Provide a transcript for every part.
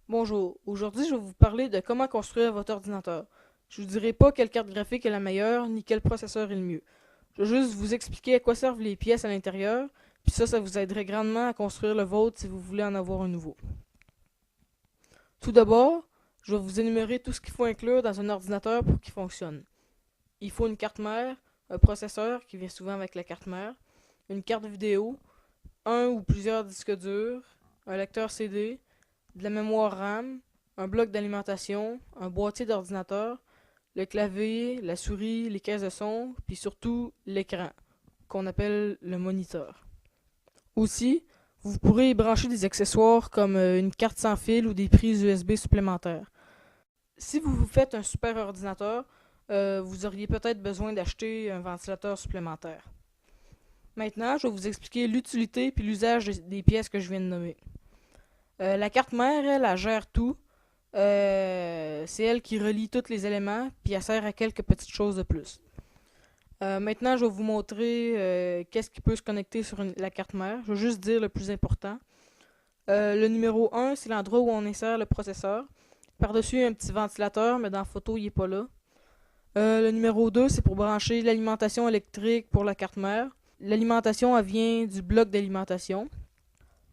Bonjour, aujourd'hui je vais vous parler de comment construire votre ordinateur. Je vous dirai pas quelle carte graphique est la meilleure, ni quel processeur est le mieux. Je vais juste vous expliquer à quoi servent les pièces à l'intérieur, puis ça vous aiderait grandement à construire le vôtre si vous voulez en avoir un nouveau. Tout d'abord, je vais vous énumérer tout ce qu'il faut inclure dans un ordinateur pour qu'il fonctionne. Il faut une carte mère, un processeur qui vient souvent avec la carte mère, une carte vidéo, un ou plusieurs disques durs, un lecteur CD, de la mémoire RAM, un bloc d'alimentation, un boîtier d'ordinateur, le clavier, la souris, les caisses de son, puis surtout l'écran, qu'on appelle le moniteur. Aussi, vous pourrez y brancher des accessoires comme une carte sans fil ou des prises USB supplémentaires. Si vous vous faites un super ordinateur, vous auriez peut-être besoin d'acheter un ventilateur supplémentaire. Maintenant, je vais vous expliquer l'utilité puis l'usage des pièces que je viens de nommer. La carte mère, elle gère tout. C'est elle qui relie tous les éléments, puis elle sert à quelques petites choses de plus. Maintenant, je vais vous montrer qu'est-ce qui peut se connecter sur la carte mère. Je vais juste dire le plus important. Le numéro 1, c'est l'endroit où on insère le processeur. Par-dessus, il y a un petit ventilateur, mais dans la photo, il n'est pas là. Le numéro 2, c'est pour brancher l'alimentation électrique pour la carte mère. L'alimentation, elle vient du bloc d'alimentation.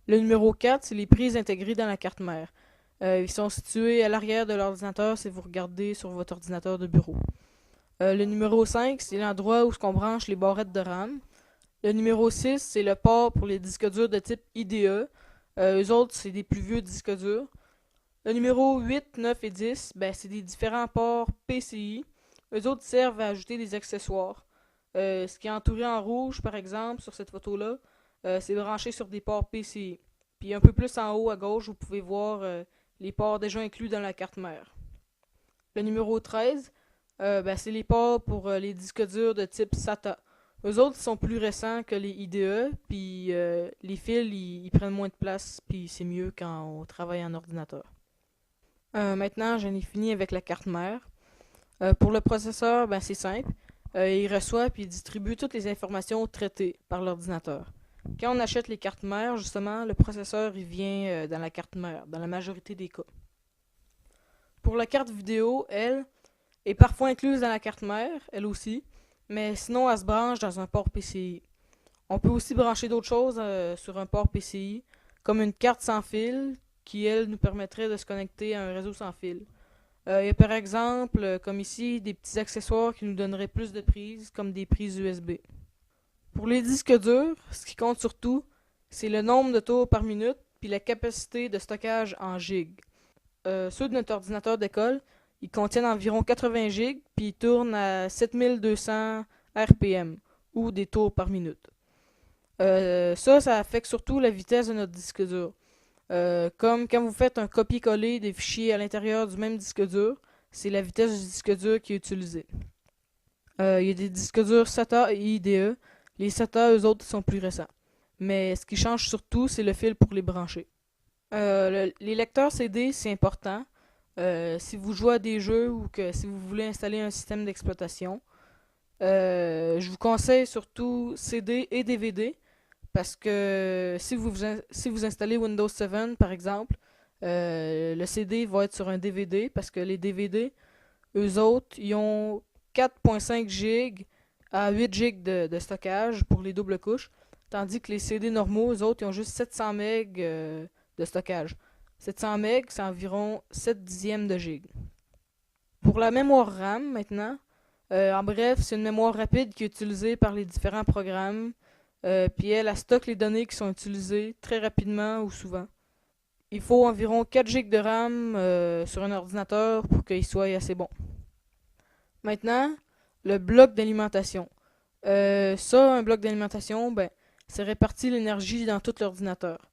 Le numéro 4, c'est les prises intégrées dans la carte mère. Ils sont situés à l'arrière de l'ordinateur si vous regardez sur votre ordinateur de bureau. Le numéro 5, c'est l'endroit où on branche les barrettes de RAM. Le numéro 6, c'est le port pour les disques durs de type IDE. Eux autres, c'est des plus vieux disques durs. Le numéro 8, 9 et 10, c'est des différents ports PCI. Eux autres servent à ajouter des accessoires. Ce qui est entouré en rouge, par exemple, sur cette photo-là, c'est branché sur des ports PCI. Puis un peu plus en haut à gauche, vous pouvez voir les ports déjà inclus dans la carte mère. Le numéro 13, c'est les ports pour les disques durs de type SATA. Eux autres sont plus récents que les IDE, puis les fils ils prennent moins de place, puis c'est mieux quand on travaille en ordinateur. Maintenant, j'en ai fini avec la carte mère. Pour le processeur, c'est simple. Il reçoit puis il distribue toutes les informations traitées par l'ordinateur. Quand on achète les cartes mères, justement, le processeur il vient dans la carte mère, dans la majorité des cas. Pour la carte vidéo, elle est parfois incluse dans la carte mère, elle aussi, mais sinon elle se branche dans un port PCI. On peut aussi brancher d'autres choses sur un port PCI, comme une carte sans fil, qui elle nous permettrait de se connecter à un réseau sans fil. Il y a par exemple, comme ici, des petits accessoires qui nous donneraient plus de prises, comme des prises USB. Pour les disques durs, ce qui compte surtout, c'est le nombre de tours par minute puis la capacité de stockage en gigs. Ceux de notre ordinateur d'école, ils contiennent environ 80 gigs puis ils tournent à 7200 RPM ou des tours par minute. Ça affecte surtout la vitesse de notre disque dur. Comme quand vous faites un copier-coller des fichiers à l'intérieur du même disque dur, c'est la vitesse du disque dur qui est utilisée. Il y a des disques durs SATA et IDE. Les SATA, eux autres, sont plus récents. Mais ce qui change surtout, c'est le fil pour les brancher. Les lecteurs CD, c'est important. Si vous jouez à des jeux ou que si vous voulez installer un système d'exploitation, je vous conseille surtout CD et DVD parce que si vous installez Windows 7 par exemple, le CD va être sur un DVD parce que les DVD, eux autres, ils ont 4.5 GB à 8 GB de stockage pour les doubles couches, tandis que les CD normaux, eux autres, ils ont juste 700 MB de stockage. 700 MB, c'est environ 7 dixièmes de giga. Pour la mémoire RAM maintenant, en bref, c'est une mémoire rapide qui est utilisée par les différents programmes, puis elle stocke les données qui sont utilisées très rapidement ou souvent. Il faut environ 4 GB de RAM sur un ordinateur pour qu'il soit assez bon. Maintenant, le bloc d'alimentation. Un bloc d'alimentation, ça répartit l'énergie dans tout l'ordinateur.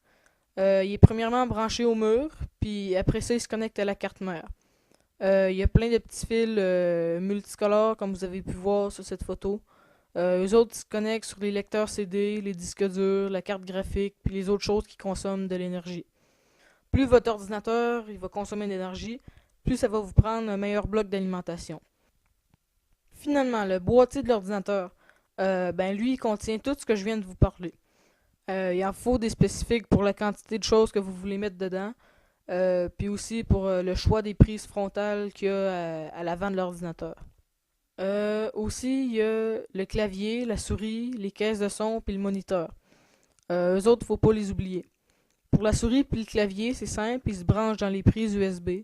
Il est premièrement branché au mur, puis après ça, il se connecte à la carte mère. Il y a plein de petits fils multicolores, comme vous avez pu voir sur cette photo. Eux autres se connectent sur les lecteurs CD, les disques durs, la carte graphique, puis les autres choses qui consomment de l'énergie. Plus votre ordinateur il va consommer d'énergie, plus ça va vous prendre un meilleur bloc d'alimentation. Finalement, le boîtier de l'ordinateur, lui, il contient tout ce que je viens de vous parler. Il en faut des spécifiques pour la quantité de choses que vous voulez mettre dedans. puis aussi pour le choix des prises frontales qu'il y a à l'avant de l'ordinateur. Aussi, il y a le clavier, la souris, les caisses de son puis le moniteur. Eux autres, faut pas les oublier. Pour la souris puis le clavier, c'est simple, ils se branchent dans les prises USB.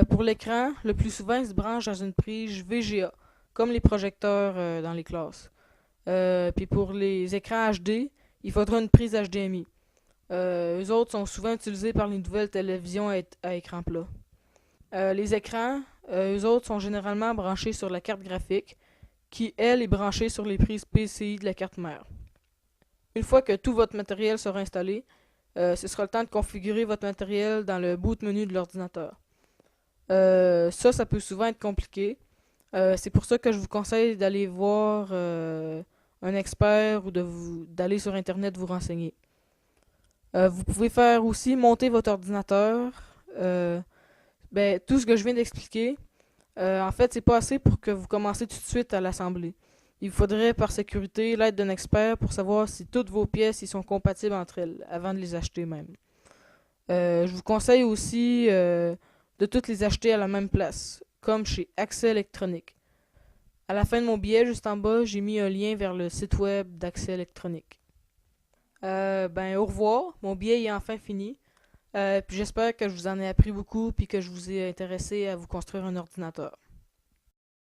Pour l'écran, le plus souvent, ils se branchent dans une prise VGA, comme les projecteurs dans les classes. Puis pour les écrans HD, il faudra une prise HDMI. Eux autres sont souvent utilisés par les nouvelles télévisions à écran plat. Les écrans, eux autres sont généralement branchés sur la carte graphique, qui, elle, est branchée sur les prises PCI de la carte mère. Une fois que tout votre matériel sera installé, ce sera le temps de configurer votre matériel dans le boot menu de l'ordinateur. Ça peut souvent être compliqué. C'est pour ça que je vous conseille d'aller voir un expert ou d'aller sur Internet vous renseigner. Vous pouvez faire aussi monter votre ordinateur. Tout ce que je viens d'expliquer, en fait, c'est pas assez pour que vous commenciez tout de suite à l'assembler. Il vous faudrait, par sécurité, l'aide d'un expert pour savoir si toutes vos pièces y sont compatibles entre elles, avant de les acheter même. Je vous conseille aussi de toutes les acheter à la même place, comme chez Accès électronique. À la fin de mon billet, juste en bas, j'ai mis un lien vers le site web d'Accès électronique. Au revoir, mon billet est enfin fini. Puis j'espère que je vous en ai appris beaucoup puis que je vous ai intéressé à vous construire un ordinateur.